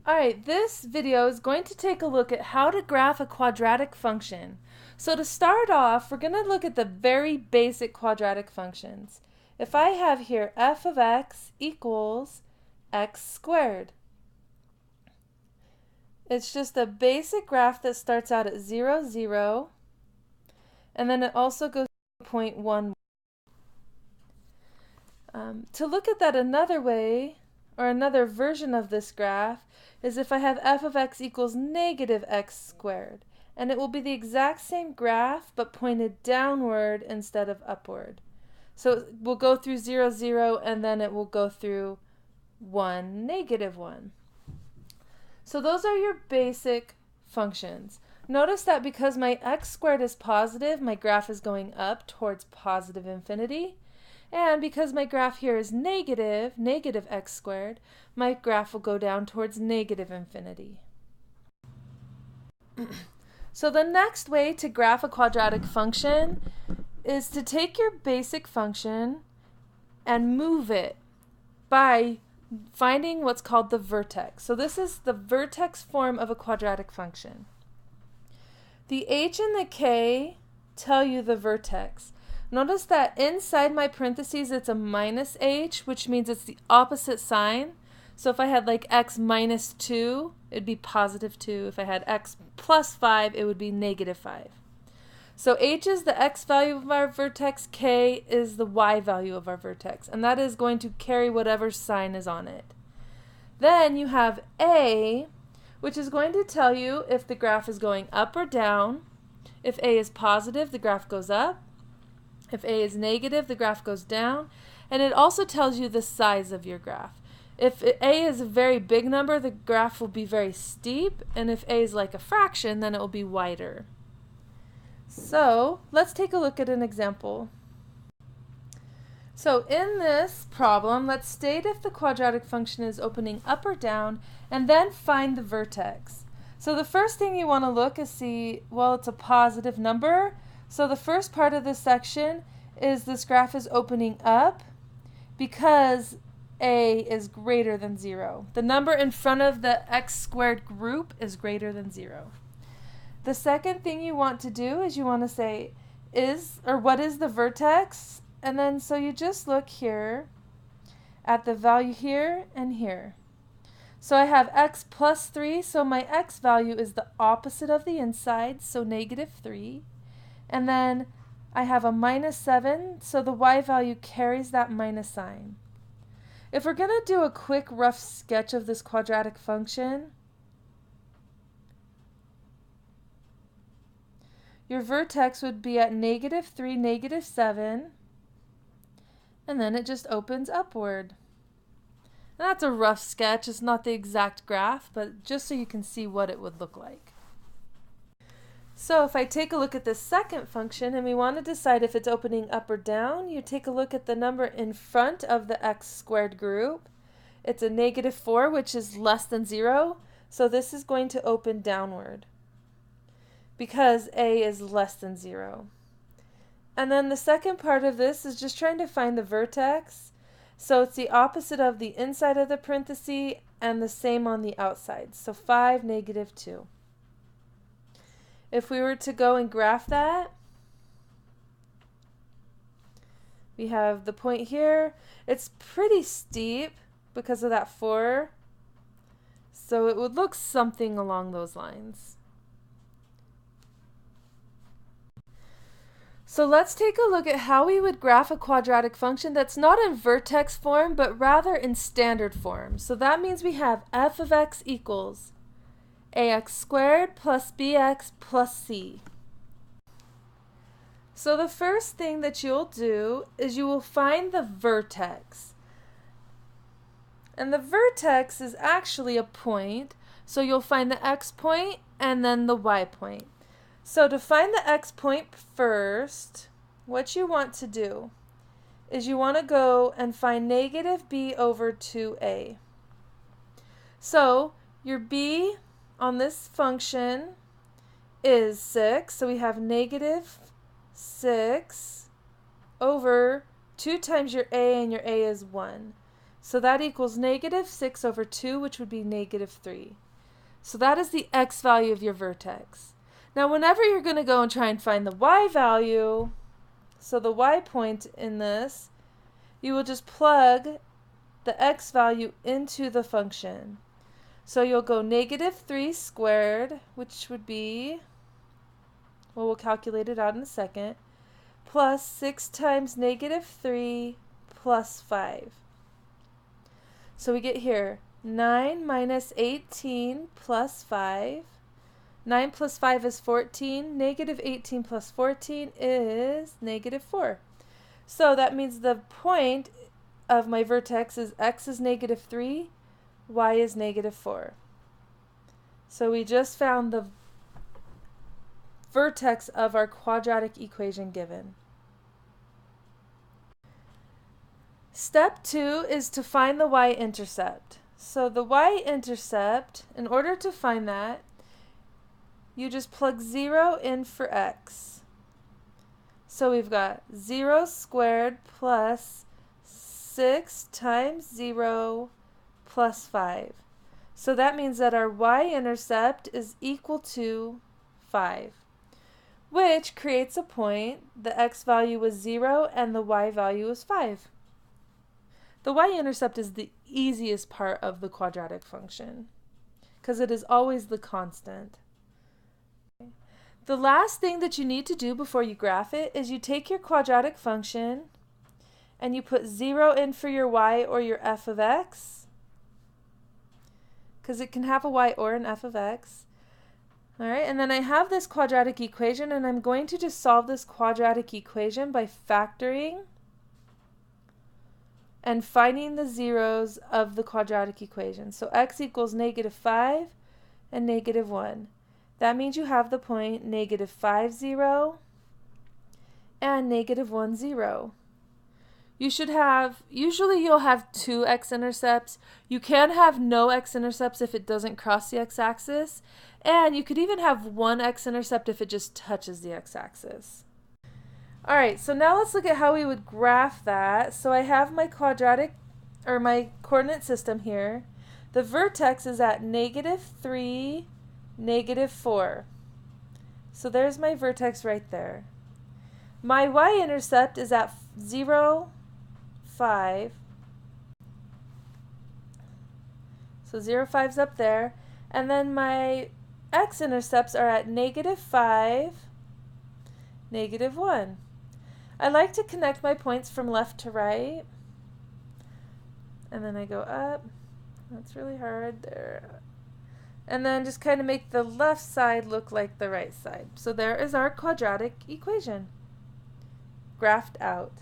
Alright, this video is going to take a look at how to graph a quadratic function. So to start off, we're going to look at the very basic quadratic functions. If I have here f of x equals x squared, it's just a basic graph that starts out at 0, 0, and then it also goes to 0.1. To look at that another way, or another version of this graph, is if I have f of x equals negative x squared. And it will be the exact same graph, but pointed downward instead of upward. So we'll go through 0, 0, and then it will go through 1, negative 1. So those are your basic functions. Notice that because my x squared is positive, my graph is going up towards positive infinity. And because my graph here is negative, negative x squared, my graph will go down towards negative infinity. So the next way to graph a quadratic function is to take your basic function and move it by finding what's called the vertex. So this is the vertex form of a quadratic function. The h and the k tell you the vertex. Notice that inside my parentheses it's a minus h, which means it's the opposite sign. So if I had like x minus 2, it'd be positive 2. If I had x plus 5, it would be negative 5. So h is the x value of our vertex, k is the y value of our vertex, and that is going to carry whatever sign is on it. Then you have a, which is going to tell you if the graph is going up or down. If a is positive, the graph goes up. If a is negative, the graph goes down. And it also tells you the size of your graph. If a is a very big number, the graph will be very steep. And if a is like a fraction, then it will be wider. So let's take a look at an example. So in this problem, let's state if the quadratic function is opening up or down, and then find the vertex. So the first thing you want to look is see, well, it's a positive number. So the first part of this section is this graph is opening up because a is greater than 0. The number in front of the x squared group is greater than 0. The second thing you want to do is you want to say what is the vertex? And then so you just look here at the value here and here. So I have x plus 3, so my x value is the opposite of the inside, so negative 3. And then I have a minus 7, so the y value carries that minus sign. If we're going to do a quick rough sketch of this quadratic function, your vertex would be at negative 3, negative 7, and then it just opens upward. And that's a rough sketch. It's not the exact graph, but just so you can see what it would look like. So if I take a look at the second function and we want to decide if it's opening up or down, you take a look at the number in front of the x squared group. It's a negative 4, which is less than 0, so this is going to open downward because a is less than 0. And then the second part of this is just trying to find the vertex. So it's the opposite of the inside of the parenthesis and the same on the outside. So 5, negative 2. If we were to go and graph that, we have the point here. It's pretty steep because of that 4. So it would look something along those lines. So let's take a look at how we would graph a quadratic function that's not in vertex form, but rather in standard form. So that means we have f of x equals ax squared plus bx plus c. So the first thing that you'll do is you will find the vertex. And the vertex is actually a point, so you'll find the x point and then the y point. So to find the x point first, what you want to do is you want to go and find negative b over 2a. So your b on this function is 6, so we have negative 6 over 2 times your a, and your a is 1. So that equals negative 6 over 2, which would be negative 3. So that is the x value of your vertex. Now whenever you're going to go and try and find the y value, so the y point in this, you will just plug the x value into the function. So you'll go negative 3 squared, which would be, well, we'll calculate it out in a second, plus 6 times negative 3 plus 5. So we get here 9 minus 18 plus 5. 9 plus 5 is 14. Negative 18 plus 14 is negative 4. So that means the point of my vertex is x is negative 3, y is negative 4. So we just found the vertex of our quadratic equation given. Step 2 is to find the y-intercept. So the y-intercept, in order to find that, you just plug 0 in for x. So we've got 0 squared plus 6 times 0 plus 5. So that means that our y-intercept is equal to 5, which creates a point. The x value was 0 and the y value is 5. The y-intercept is the easiest part of the quadratic function because it is always the constant. The last thing that you need to do before you graph it is you take your quadratic function and you put 0 in for your y or your f of x, because it can have a y or an f of x. All right, and then I have this quadratic equation, and I'm going to just solve this quadratic equation by factoring and finding the zeros of the quadratic equation. So x equals negative 5 and negative 1. That means you have the point negative 5, 0 and negative 1, 0. You should have, usually you'll have 2 x-intercepts. You can have no x-intercepts if it doesn't cross the x-axis. And you could even have 1 x-intercept if it just touches the x-axis. All right, so now let's look at how we would graph that. So I have my quadratic, or my coordinate system here. The vertex is at negative 3, negative 4. So there's my vertex right there. My y-intercept is at 0, 5. So 0, 5's up there. And then my x-intercepts are at negative 5, negative 1. I like to connect my points from left to right. And then I go up. That's really hard there. And then just kind of make the left side look like the right side. So there is our quadratic equation graphed out.